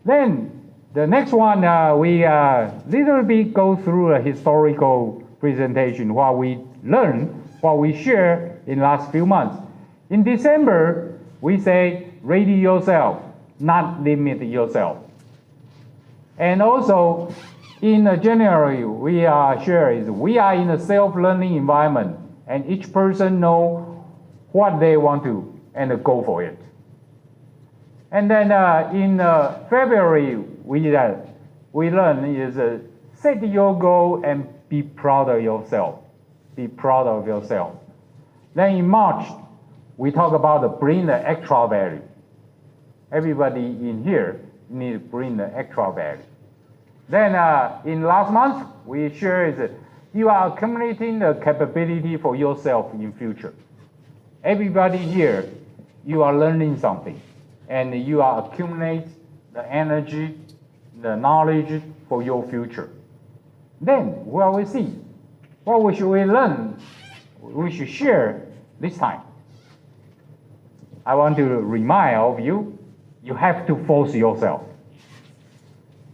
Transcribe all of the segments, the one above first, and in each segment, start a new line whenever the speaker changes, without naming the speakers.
Then the next one, we little bit go through a historical presentation, what we learned, what we share in last few months. In December, we say, ready yourself, not limit yourself. And also, in January, we share is we are in a self-learning environment, and each person know what they want to and go for it. And then in February, we learn is set your goal and be proud of yourself. Be proud of yourself. Then in March, we talk about bring the extra value. Everybody in here need to bring the extra value. Then in last month, we share is you are accumulating the capability for yourself in future. Everybody here, you are learning something, and you are accumulate the energy, the knowledge for your future. Then what we see, what should we learn, we should share this time. I want to remind all of you, you have to force yourself.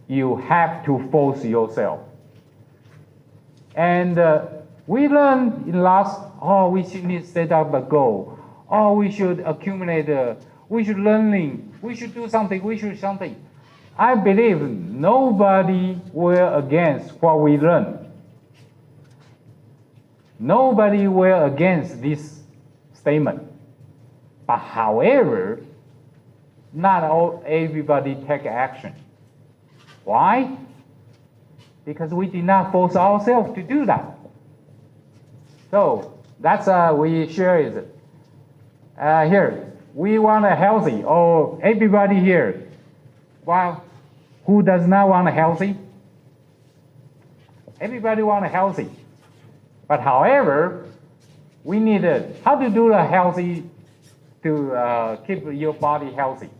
You have to force yourself. And we learned in last, we should need to set up a goal. We should accumulate, we should learning, we should do something, we should something. I believe nobody will against what we learn. Nobody will against this statement. But however, not everybody take action. Why? Because we did not force ourselves to do that. So that's we share is here. We want a healthy. Everybody here. Well, who does not want a healthy? Everybody want a healthy. But however, we need how to do the healthy to keep your body healthy.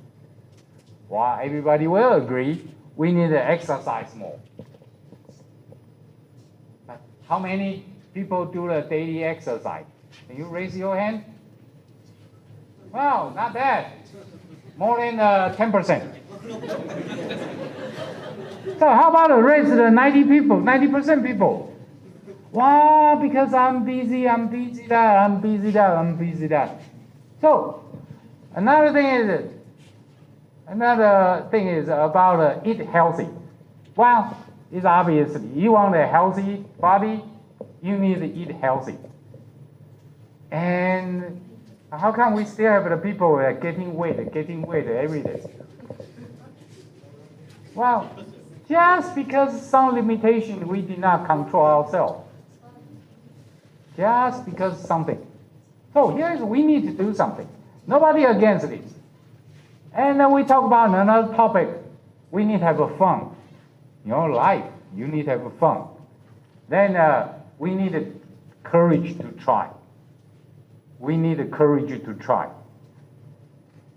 Well, everybody will agree. We need to exercise more. But how many people do the daily exercise? Can you raise your hand? Well, not bad. More than 10%. So how about raise the 90% people? Wow, because I'm busy that. So another thing is about eat healthy. Well, it's obvious. You want a healthy body, you need to eat healthy. And how come we still have the people getting weight every day? Well, just because some limitation we did not control ourselves. Just because something. So we need to do something. Nobody against this. And then we talk about another topic. We need to have a fun. Life, you need to have fun. Then we need courage to try. We need the courage to try.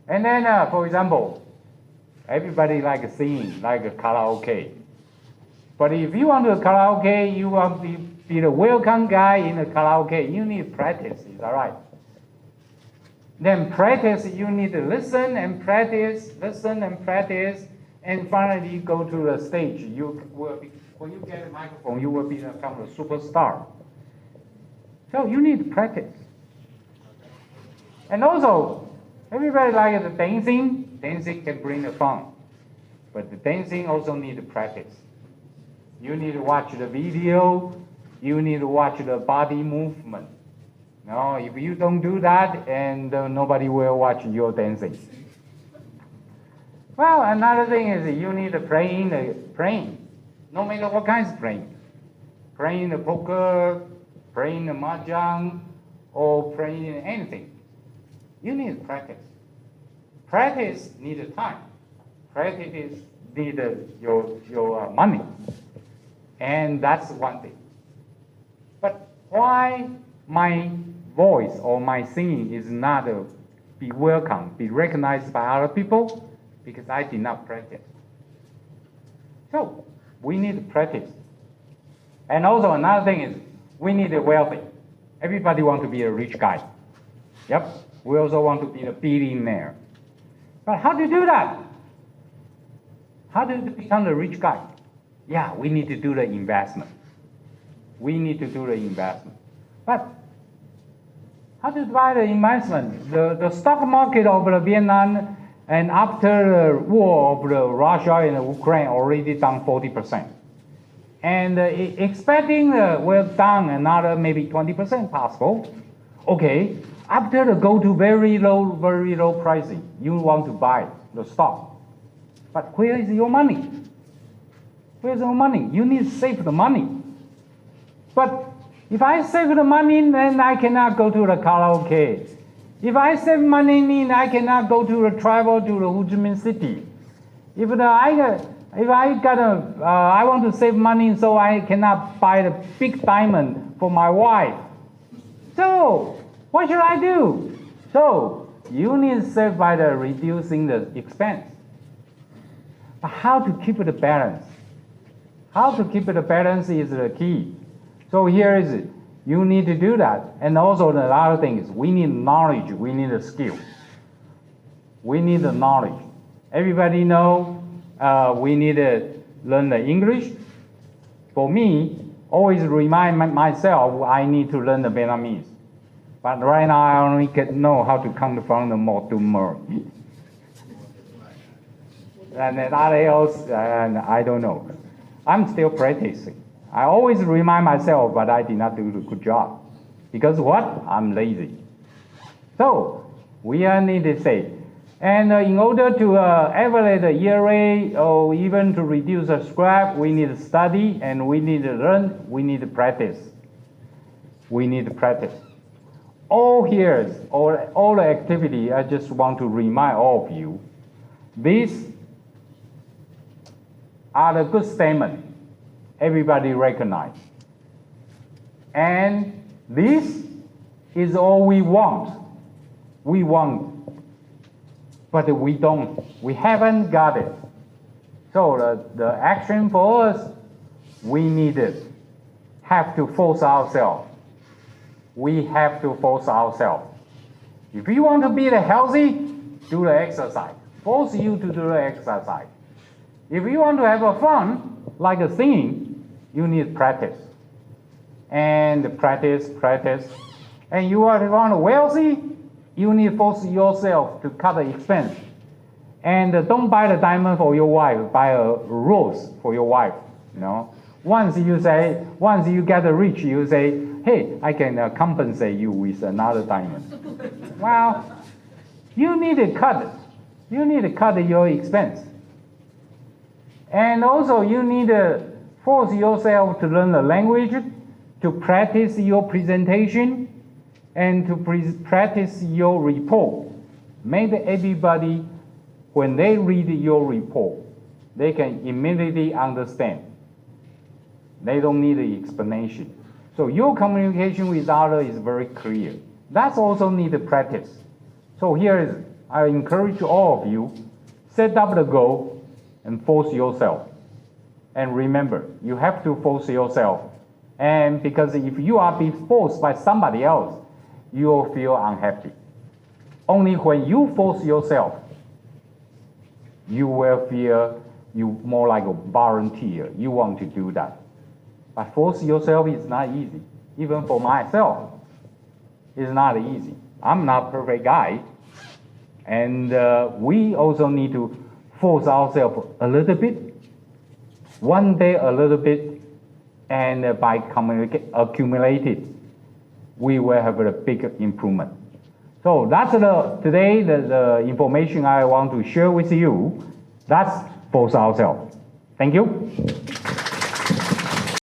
And then, for example, everybody like singing, like a karaoke. But if you want to karaoke, you want to be the welcome guy in the karaoke, you need practice, is that right? Then practice, you need to listen and practice, and finally go to the stage. When you get a microphone, you will become a superstar. So you need practice. And also, everybody likes the dancing. Dancing can bring the fun. But the dancing also need practice. You need to watch the video. You need to watch the body movement. No, if you don't do that, and nobody will watch your dancing. Well, another thing is you need to praying. No matter what kinds of praying. Playing the poker, playing the mahjong, or playing anything. You need practice. Practice needs time. Practice needs your money. And that's one thing. But why my voice or my singing is not be welcome, be recognized by other people? Because I did not practice. So we need practice. And also another thing is we need a wealthy. Everybody wants to be a rich guy. Yep. We also want to be a billionaire. But how to do that? How to become the rich guy? Yeah, we need to do the investment. We need to do the investment. But how to buy the investment? The stock market of the Vietnam and after the war of the Russia and Ukraine already down 40%. And expecting will down another maybe 20% possible. Okay, after the go to very low pricing, you want to buy the stock. But where is your money? Where's your money? You need to save the money. But if I save the money, then I cannot go to the karaoke. If I save money, then I cannot go to the travel to the Ho Chi Minh City. If I want to save money, so I cannot buy the big diamond for my wife. So what should I do? So you need to save by the reducing the expense. But how to keep the balance? How to keep the balance is the key. So here is it. You need to do that. And also the other thing is we need knowledge, we need a skill. We need the knowledge. Everybody know we need to learn the English. For me, always remind myself I need to learn the Vietnamese. But right now I only know how to count from the more to more. And that else, I don't know. I'm still practicing. I always remind myself, but I did not do a good job. Because what? I'm lazy. So, we need to say, and in order to evaluate the ERA or even to reduce the scrap, we need to study and we need to learn, we need to practice. We need to practice. All the activity, I just want to remind all of you, these are the good statements. Everybody recognize. And this is all we want. We want, but we don't. We haven't got it. So the action for us, we need it. Have to force ourselves. We have to force ourselves. If you want to be healthy, do the exercise. Force you to do the exercise. If you want to have a fun, like a singing, you need practice. And practice. And you want wealthy, you need to force yourself to cut the expense. And don't buy the diamond for your wife, buy a rose for your wife. You know, once you get rich, you say, hey, I can compensate you with another diamond. Well, you need to cut. You need to cut your expense. And also you need to force yourself to learn the language, to practice your presentation, and to practice your report. Make everybody, when they read your report, they can immediately understand. They don't need the explanation. So your communication with others is very clear. That's also need to practice. So here is, I encourage all of you, set up the goal and force yourself. And remember, you have to force yourself. And because if you are being forced by somebody else, you will feel unhappy. Only when you force yourself, you will feel you more like a volunteer. You want to do that. But force yourself is not easy. Even for myself, it's not easy. I'm not a perfect guy. And we also need to force ourselves a little bit, one day a little bit, and by accumulated, we will have a big improvement. So that's today the information I want to share with you. That's force ourselves. Thank you.